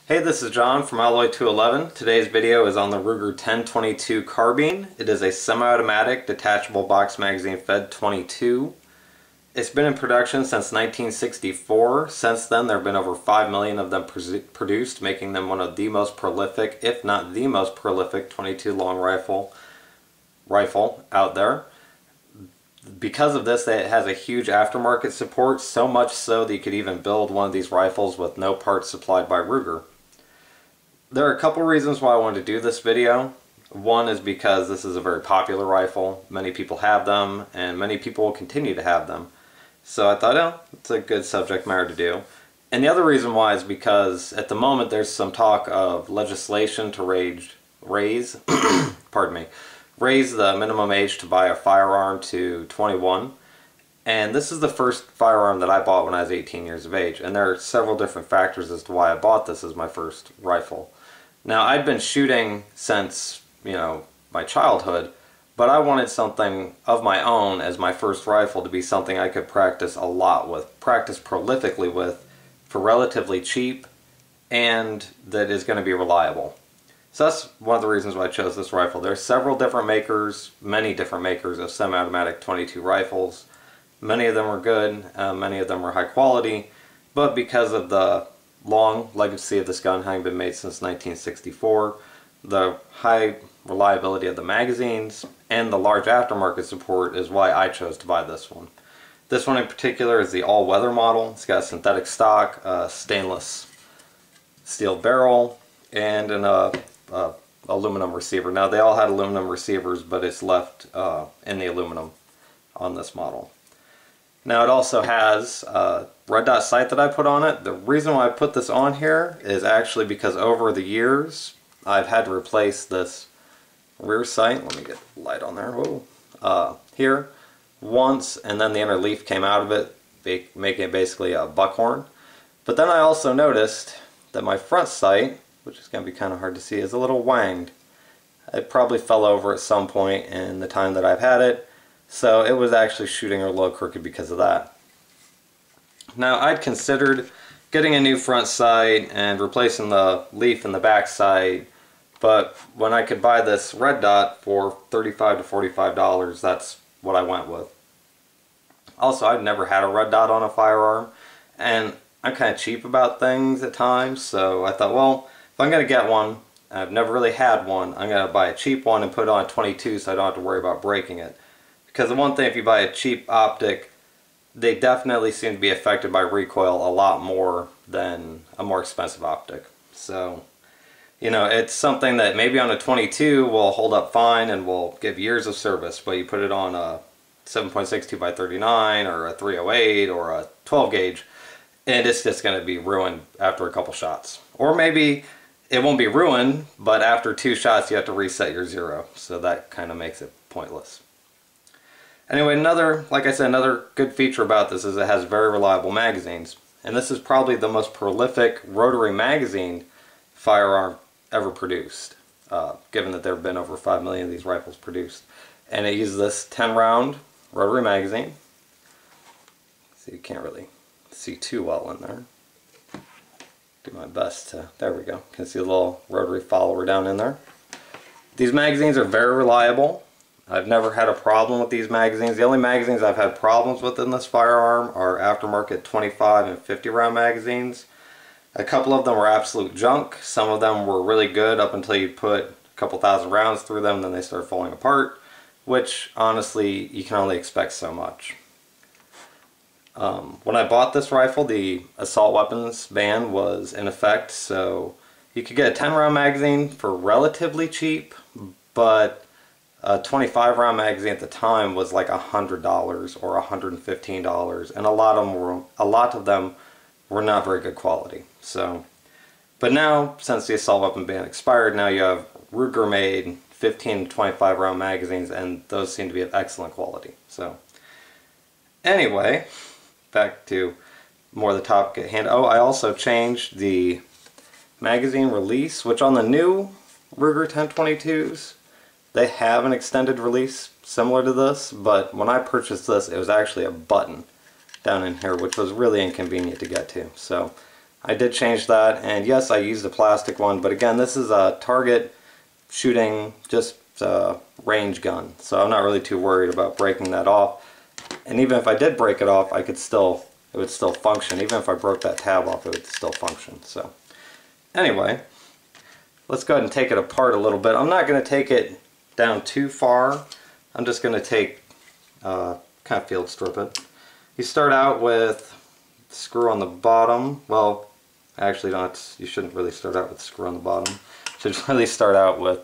Hey, this is John from Alloy 211. Today's video is on the Ruger 1022 Carbine. It is a semi-automatic detachable box magazine fed 22. It's been in production since 1964. Since then, there have been over 5 million of them produced, making them one of the most prolific, if not the most prolific, 22 long rifle out there. Because of this, it has a huge aftermarket support, so much so that you could even build one of these rifles with no parts supplied by Ruger. There are a couple reasons why I wanted to do this video. One is because this is a very popular rifle. Many people have them, and many people will continue to have them. So I thought, oh, it's a good subject matter to do. And the other reason why is because at the moment there's some talk of legislation to raise the minimum age to buy a firearm to 21. And this is the first firearm that I bought when I was 18 years of age. And there are several different factors as to why I bought this as my first rifle. Now, I'd been shooting since, my childhood, but I wanted something of my own as my first rifle to be something I could practice a lot with, practice prolifically with, for relatively cheap, and that is going to be reliable. So that's one of the reasons why I chose this rifle. There are several different makers, many different makers of semi-automatic 22 rifles. Many of them are good, many of them are high quality, but because of the long legacy of this gun having been made since 1964, the high reliability of the magazines, and the large aftermarket support is why I chose to buy this one. This one in particular is the all-weather model. It's got synthetic stock, stainless steel barrel, and an aluminum receiver. Now, they all had aluminum receivers, but it's left in the aluminum on this model. Now, it also has a red dot sight that I put on it. The reason why I put this on here is actually because over the years I've had to replace this rear sight. Let me get light on there. Whoa. Here once, and then the inner leaf came out of it, making it basically a buckhorn. But then I also noticed that my front sight, which is going to be kind of hard to see, is a little wanged. It probably fell over at some point in the time that I've had it. So it was actually shooting a little crooked because of that. Now, I'd considered getting a new front sight and replacing the leaf in the back sight, but when I could buy this red dot for $35 to $45, that's what I went with. Also, I've never had a red dot on a firearm, and I'm kind of cheap about things at times, so I thought, well, if I'm going to get one, I've never really had one, I'm going to buy a cheap one and put it on a 22 so I don't have to worry about breaking it. Because the one thing, if you buy a cheap optic, they definitely seem to be affected by recoil a lot more than a more expensive optic. So, it's something that maybe on a 22 will hold up fine and will give years of service, but you put it on a 7.62 by 39 or a 308 or a 12 gauge, and it's just going to be ruined after a couple shots. Or maybe it won't be ruined, but after 2 shots you have to reset your zero, so that kind of makes it pointless. Anyway, like I said, another good feature about this is it has very reliable magazines. And this is probably the most prolific rotary magazine firearm ever produced, given that there have been over 5 million of these rifles produced. And it uses this 10-round rotary magazine. So you can't really see too well in there. Do my best to, there we go. You can see a little rotary follower down in there. These magazines are very reliable. I've never had a problem with these magazines. The only magazines I've had problems with in this firearm are aftermarket 25 and 50 round magazines. A couple of them were absolute junk. Some of them were really good up until you put a couple thousand rounds through them, then they start falling apart, which honestly you can only expect so much. When I bought this rifle, the assault weapons ban was in effect, so you could get a 10 round magazine for relatively cheap, but a 25 round magazine at the time was like $100 or $115, and a lot of them were not very good quality. So, but now, since the assault weapon ban expired, now you have Ruger made 15 to 25 round magazines, and those seem to be of excellent quality. So, anyway, back to more of the topic at hand. Oh, I also changed the magazine release, which on the new Ruger 1022s, they have an extended release similar to this, but when I purchased this, it was actually a button down in here, which was really inconvenient to get to. So I did change that, and yes, I used a plastic one, but again, this is a target shooting, just range gun, so I'm not really too worried about breaking that off. And even if I did break it off, it would still function. Even if I broke that tab off, it would still function. So anyway, let's go ahead and take it apart a little bit. I'm not going to take it down too far. I'm just going to take kind of field strip it. You start out with the screw on the bottom. Well, actually not. You shouldn't really start out with the screw on the bottom. You should really start out with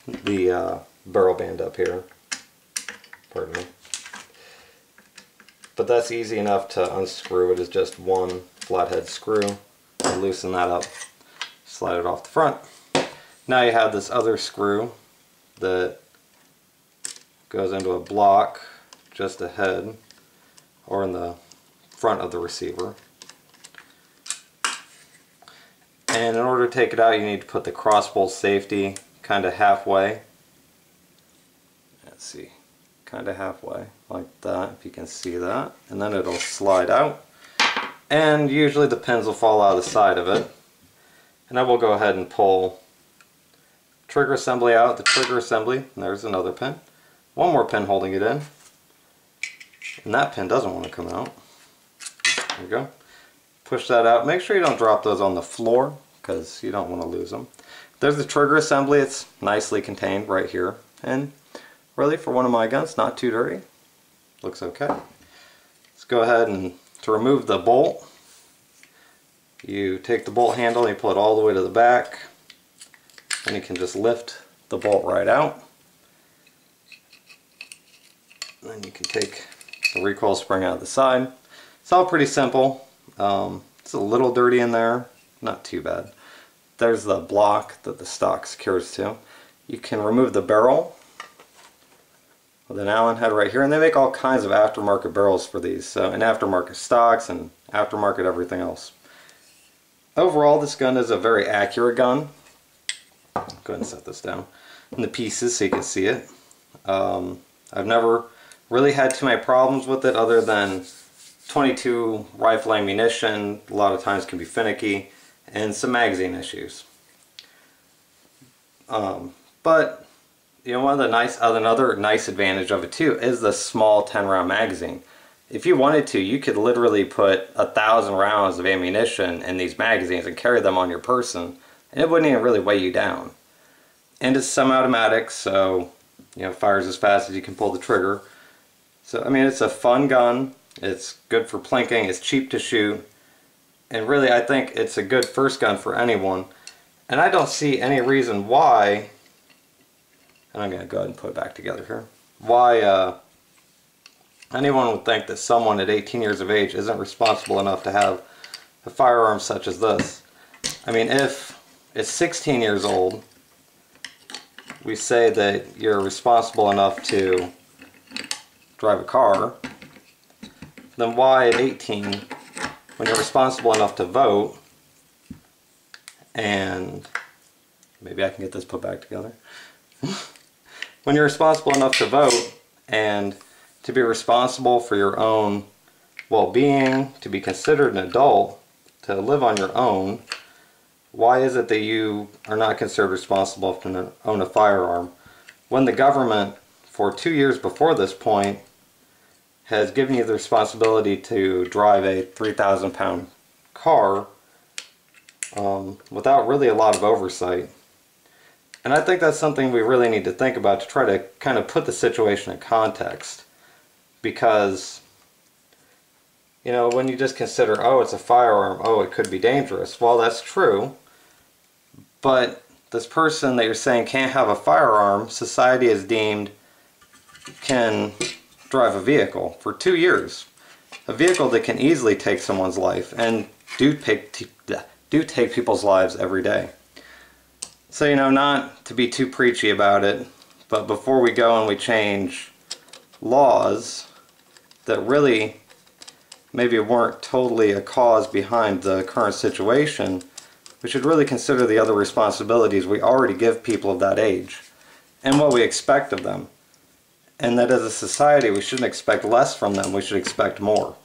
the barrel band up here. Pardon me. But that's easy enough to unscrew. It is just one flathead screw. And loosen that up, slide it off the front. Now you have this other screw that goes into a block just ahead, or in the front of the receiver. And in order to take it out, you need to put the crossbolt safety kind of halfway. Let's see, kind of halfway, like that, if you can see that. And then it'll slide out. And usually the pins will fall out of the side of it. And I will go ahead and pull trigger assembly out, the trigger assembly, and there's another pin. One more pin holding it in. And that pin doesn't want to come out. There we go. Push that out. Make sure you don't drop those on the floor, because you don't want to lose them. There's the trigger assembly. It's nicely contained right here. And really, for one of my guns, not too dirty. Looks okay. Let's go ahead and to remove the bolt, you take the bolt handle and you pull it all the way to the back. And you can just lift the bolt right out. And then you can take the recoil spring out of the side. It's all pretty simple. It's a little dirty in there, not too bad. There's the block that the stock secures to. You can remove the barrel with an Allen head right here, and they make all kinds of aftermarket barrels for these, so, and aftermarket stocks and aftermarket everything else. Overall, this gun is a very accurate gun. Go ahead and set this down in the pieces so you can see it. I've never really had too many problems with it, other than 22 rifle ammunition a lot of times can be finicky, and some magazine issues. But you know, another nice advantage of it too is the small 10-round magazine. If you wanted to, you could literally put 1,000 rounds of ammunition in these magazines and carry them on your person, and it wouldn't even really weigh you down. And it's semi-automatic, so you know, it fires as fast as you can pull the trigger. So I mean, it's a fun gun. It's good for plinking. It's cheap to shoot, and really, I think it's a good first gun for anyone. And I don't see any reason why. And I'm going to go ahead and put it back together here. Why anyone would think that someone at 18 years of age isn't responsible enough to have a firearm such as this. I mean, if it's 16 years old, we say that you're responsible enough to drive a car, then why at 18, when you're responsible enough to vote, and maybe I can get this put back together. When you're responsible enough to vote and to be responsible for your own well-being, to be considered an adult, to live on your own, why is it that you are not considered responsible to own a firearm when the government, for 2 years before this point, has given you the responsibility to drive a 3,000-pound car without really a lot of oversight? And I think that's something we really need to think about to try to kind of put the situation in context. Because, you know, when you just consider, oh, it's a firearm, oh, it could be dangerous. Well, that's true. But this person that you're saying can't have a firearm, society has deemed can drive a vehicle for 2 years. A vehicle that can easily take someone's life, and do take people's lives every day. So, you know, not to be too preachy about it, but before we go and we change laws that really maybe weren't totally a cause behind the current situation, we should really consider the other responsibilities we already give people of that age and what we expect of them. And that as a society, we shouldn't expect less from them, we should expect more.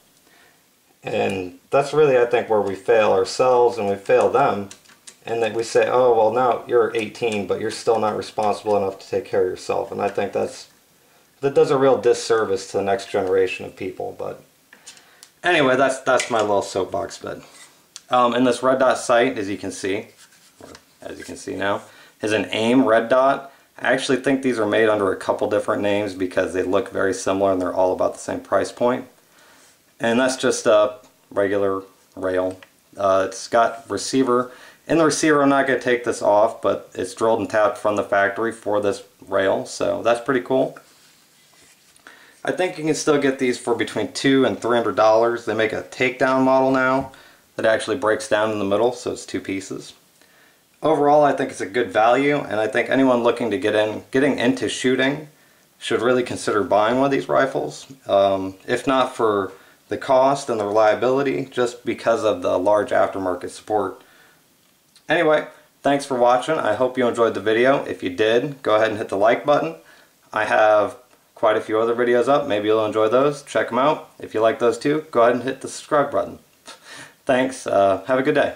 And that's really, I think, where we fail ourselves and we fail them. And that we say, oh, well, now you're 18, but you're still not responsible enough to take care of yourself. And I think that does a real disservice to the next generation of people. But anyway, that's my little soapbox bit. And this red dot sight, as you can see now, is an AIM red dot. I actually think these are made under a couple different names because they look very similar and they're all about the same price point. And that's just a regular rail. It's got receiver. In the receiver, I'm not going to take this off, but it's drilled and tapped from the factory for this rail, so that's pretty cool. I think you can still get these for between $200 and $300. They make a takedown model now that actually breaks down in the middle, so it's two pieces. Overall, I think it's a good value, and I think anyone looking to getting into shooting should really consider buying one of these rifles. If not for the cost and the reliability, just because of the large aftermarket support. Anyway, thanks for watching. I hope you enjoyed the video. If you did, go ahead and hit the like button. I have quite a few other videos up. Maybe you'll enjoy those. Check them out. If you like those too, go ahead and hit the subscribe button. Thanks. Have a good day.